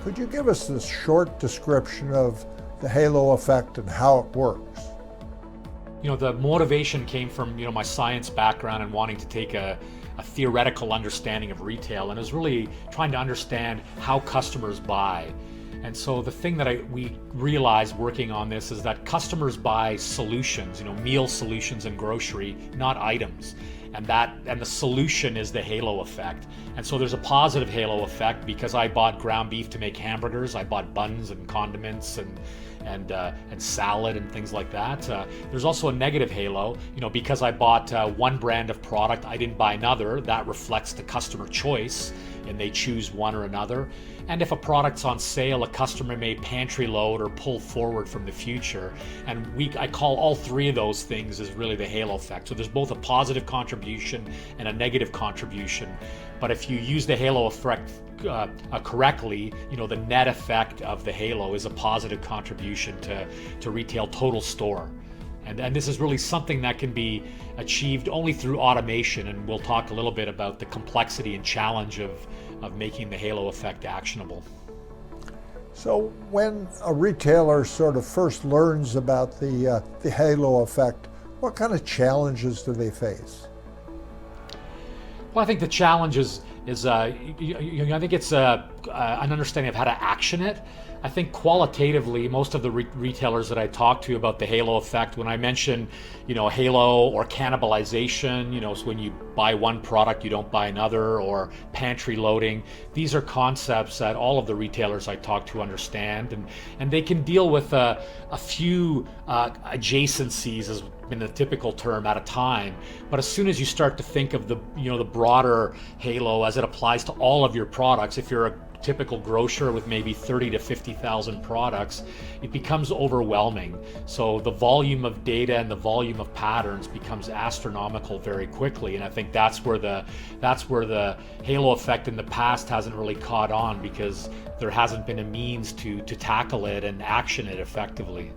Could you give us this short description of the halo effect and how it works? The motivation came from, my science background and wanting to take a theoretical understanding of retail, and it was really trying to understand how customers buy. And so the thing that we realized working on this is that customers buy solutions, meal solutions and grocery, not items. And the solution is the halo effect. And so there's a positive halo effect because I bought ground beef to make hamburgers. I bought buns and condiments and salad and things like that. There's also a negative halo, because I bought one brand of product, I didn't buy another. That reflects the customer choice, and they choose one or another. And if a product's on sale, a customer may pantry load or pull forward from the future. And I call all three of those things as really the halo effect. So there's both a positive contribution and a negative contribution. But if you use the halo effect correctly, the net effect of the halo is a positive contribution to retail total store. And this is really something that can be achieved only through automation, and we'll talk a little bit about the complexity and challenge of making the halo effect actionable. So when a retailer sort of first learns about the halo effect, what kind of challenges do they face? Well, I think the challenge is I think it's an understanding of how to action it. I think qualitatively, most of the retailers that I talk to about the halo effect, when I mention, halo or cannibalization, so when you buy one product, you don't buy another, or pantry loading, these are concepts that all of the retailers I talk to understand, and they can deal with a few adjacencies, as been the typical term, at a time. But as soon as you start to think of the broader halo as it applies to all of your products, if you're a typical grocer with maybe 30 to 50,000 products, it becomes overwhelming. So the volume of data and the volume of patterns becomes astronomical very quickly. And I think that's where the halo effect in the past hasn't really caught on, because there hasn't been a means to tackle it and action it effectively.